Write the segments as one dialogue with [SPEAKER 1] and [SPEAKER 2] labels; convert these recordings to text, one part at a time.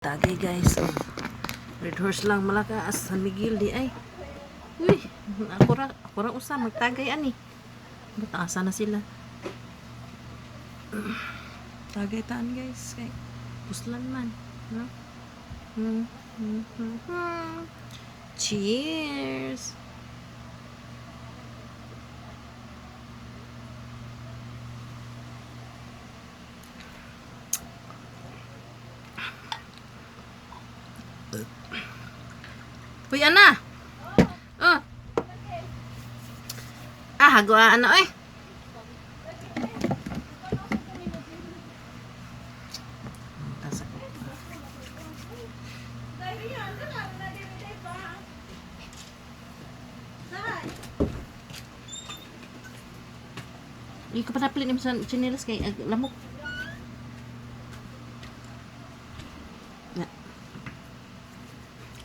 [SPEAKER 1] Tagay guys. Red horse lang malakas San Miguel di ay. Uy, ako ra usa magtagay ani. Bataasa na sila. Tagay taan guys kay puslan man, no? Cheers. Uy, ana. Hagwa ano eh. Ikaw pa napilin mo sa chinelas kay lamok.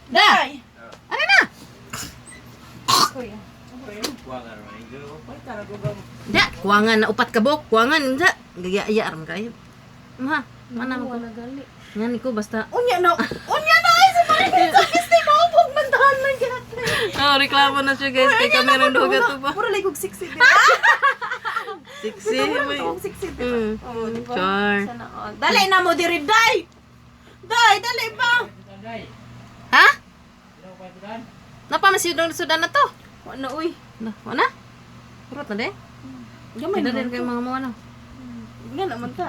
[SPEAKER 1] Day! Ano na? Da, kuwangan na upat kabok, kuwangan da. Gaya-iya aram kayo. Ma, mana mo ko nagali. Ngani ko basta. Unya na ay si Marie. Sa piste mo pug mantahan man gyud. Oh, reklamo na siya guys kay kamera duga to ba.
[SPEAKER 2] Puro ligog siksi.
[SPEAKER 1] Siksi.
[SPEAKER 2] Puro siksi. Oh, di ba?
[SPEAKER 1] Char.
[SPEAKER 2] Sana all. Dali na mo diri, day. Day, dali ba?
[SPEAKER 1] Ha? Napa masidong sudan na to?
[SPEAKER 2] Wala uy.
[SPEAKER 1] Wala? Kurot na de?
[SPEAKER 2] Gamay
[SPEAKER 1] Hindi
[SPEAKER 2] na
[SPEAKER 1] rin kayo mga mo ano?
[SPEAKER 2] Nga naman ka.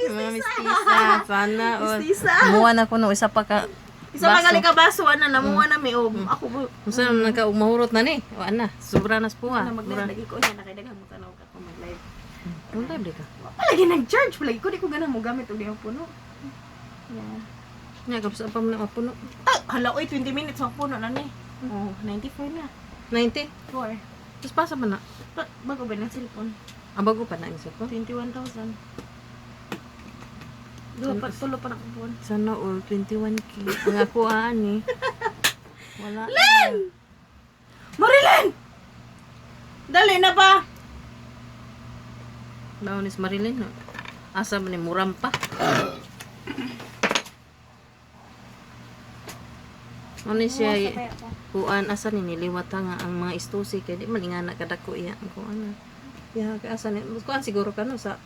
[SPEAKER 1] Mga mistisa. Sana.
[SPEAKER 2] Mistisa.
[SPEAKER 1] Muwa na ko no. Isa pa ka.
[SPEAKER 2] Isa pa gali ka baso ana namuha na mi ako bu.
[SPEAKER 1] Kung saan mahurot na ni. O ana. Sobra na spuha.
[SPEAKER 2] Na mag-live lagi ko niya nakaidaghang mo tanaw ka kung mag-live.
[SPEAKER 1] Kung live di ka.
[SPEAKER 2] Palagi nag-charge palagi ko di ko ganang mo gamit ug di mo puno. Yeah.
[SPEAKER 1] Nga kapos pa mo na mapuno.
[SPEAKER 2] Hala oy 20 minutes ang puno na ni. Oh, 94 na.
[SPEAKER 1] 90?
[SPEAKER 2] 4.
[SPEAKER 1] Tapos pasa man na.
[SPEAKER 2] Bago ba ng cellphone?
[SPEAKER 1] Bago pa na isa ko.
[SPEAKER 2] 21,000. Tulo pa na kupon.
[SPEAKER 1] Sana all 21k. Ang ako ani. Wala.
[SPEAKER 2] Len! Marilyn! Dali na ba?
[SPEAKER 1] Naunis Marilyn. No? Asa man ni muram pa. Ano siya kuan asa ni niliwat nga ang mga istusi kay di man ingana kadako iya ang kuan. Ya kay asa ni kuan siguro kano sa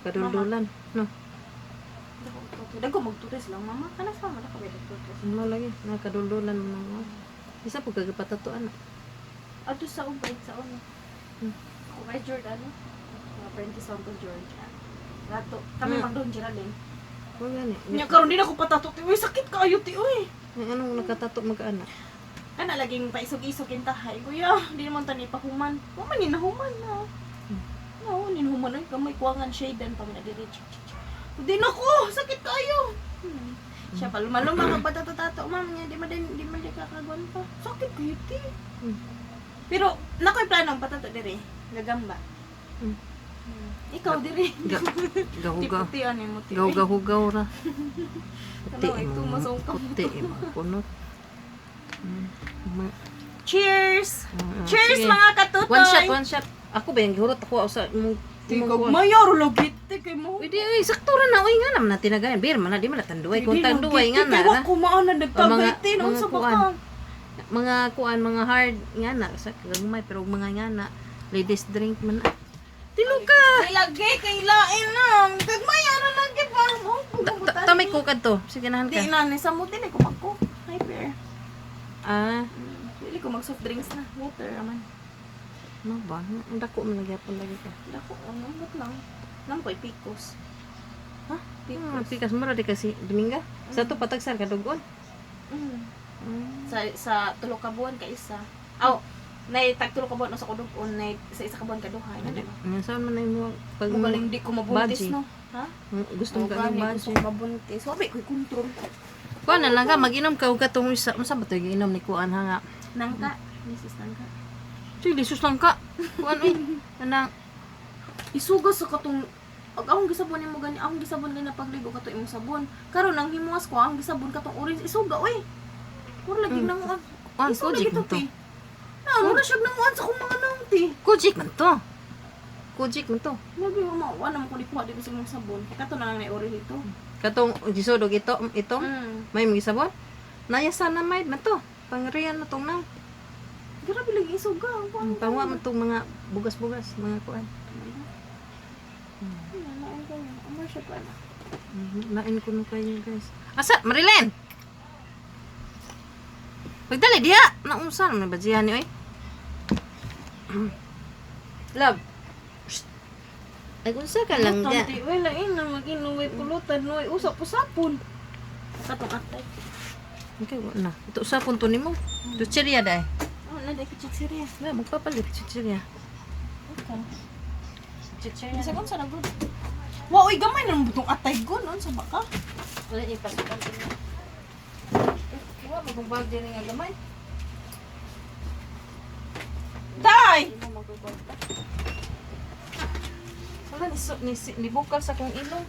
[SPEAKER 1] kaduldulan. No.
[SPEAKER 2] Dago magtutis lang mama. Kana sa mama ka ba magtutis?
[SPEAKER 1] Ano lagi na kaduldulan mo na. Isa po kagapatatuan.
[SPEAKER 2] Ato sa ubay sa ono. Ako kay Jordan. Apprentice sa Uncle George. Rato. Kami magdoon Geraldine.
[SPEAKER 1] Ko gani.
[SPEAKER 2] Nya karon di na ko patato. Uy sakit kaayo ti uy.
[SPEAKER 1] Anong nakatato mag-anak?
[SPEAKER 2] Kana laging paisog-isog kintahay. Kuya, di naman tani pahuman. Wa man ni nahuman na. No, ni nahuman ay kamay kuangan shaden pa man diri. Di na ko, sakit kayo. Siya pa lumaluma ka patato-tato, ma'am niya, di man kakagwan pa. Sakit kayo ti. Pero nakoy planong patato diri, gagamba. Ikaw diri.
[SPEAKER 1] Gahugaw.
[SPEAKER 2] Puti ani mo ti.
[SPEAKER 1] Gahugaw ra. Puti
[SPEAKER 2] Ano, ito, masungkap.
[SPEAKER 1] Puti mo punot.
[SPEAKER 2] Cheers!
[SPEAKER 1] sige.
[SPEAKER 2] Cheers mga katutoy!
[SPEAKER 1] One shot. Ako ba yung gihurot ako sa mong
[SPEAKER 2] Mayaro lagit kay mo.
[SPEAKER 1] Pwede ay sakto ra na oy nga naman na tinagayan. Bir man na di man tanduay kung tanduay nga
[SPEAKER 2] Kaya
[SPEAKER 1] na.
[SPEAKER 2] ko maana nagtagay
[SPEAKER 1] mga
[SPEAKER 2] sa
[SPEAKER 1] kuan.
[SPEAKER 2] baka.
[SPEAKER 1] Mga hard nga na sa gagmay pero mga nga na ladies drink man. Tilo ka.
[SPEAKER 2] Kay lagi kay lain lang. Gagmay ano lagi pa mo.
[SPEAKER 1] Tamay kukad to. Sige nahan ka.
[SPEAKER 2] Di na ni sa mo dili ko magko. Hyper. Dili ko mag soft drinks na. Water naman.
[SPEAKER 1] Ano ba? Ang dako man nagyapon lagi ka.
[SPEAKER 2] Dako ano but lang. Nam koy picos. Ha?
[SPEAKER 1] Pikas mo ra di kasi Dominga. Sa to patagsan ka dugon.
[SPEAKER 2] Sa tulo ka buwan ka isa. Aw, nay tag tulo ka buwan sa kudugon, nay sa isa ka buwan ka duha.
[SPEAKER 1] Saan man na mo pag
[SPEAKER 2] Mo galing di ko mabuntis no. Ha?
[SPEAKER 1] Gustong ka ng
[SPEAKER 2] Gusto
[SPEAKER 1] budget.
[SPEAKER 2] ko mabuntis. Sabi ko'y control.
[SPEAKER 1] Kuan na lang ka mag-inom ka ug katong isa unsa ba to giinom ni kuan ha nga.
[SPEAKER 2] Nangka, Mrs. Nangka.
[SPEAKER 1] Sige, sus lang ka. Kuan oy. Anang
[SPEAKER 2] Isugas sa katong akong gisabon nimo gani, akong gisabon gani na pagligo kato imong sabon. Karon nang himuwas ko ang gisabon katong orange isuga oy. Puro lagi nang
[SPEAKER 1] kuan kojik man to.
[SPEAKER 2] Na, mura siya nanguan sa kong mga nangti.
[SPEAKER 1] Kojik man to. Kojik man to.
[SPEAKER 2] Nabi mo, wala mo ko di kuha dito sa mga sabon. Kato na lang na orange ito.
[SPEAKER 1] Katong gisodog ito, may mga sabon. Naya sana may man to. Pangriyan mo tong nang.
[SPEAKER 2] Grabe lagi isuga. Ang
[SPEAKER 1] Pangwa mo tong mga bugas-bugas, mga kuan.
[SPEAKER 2] Nain ko yun. Amor siya pa na.
[SPEAKER 1] Lain ko no kayo guys. Asa, Marilyn? Pagdali diha, naunsa naman ba diyan ni oy? Love. Shh. Ay unsa ka lang ga?
[SPEAKER 2] Tanti, way lain na mag-inom, way pulutan, way usap-usapon. Katong atay.
[SPEAKER 1] Okay, wala na. Ito sa punto nimo. Tutseriya dai.
[SPEAKER 2] Oh, na, dahil chichirya.
[SPEAKER 1] Na magpapalit tutseriya.
[SPEAKER 2] Okay.
[SPEAKER 1] Tutseriya.
[SPEAKER 2] Bisa kong sa nagod. Wow, uy, gamay na butong atay ko, noon sa baka.
[SPEAKER 1] Wala ipasukan ko. Wa magbag diri nga gamay.
[SPEAKER 2] Day!
[SPEAKER 1] Wala ni bukal sa kong ilong.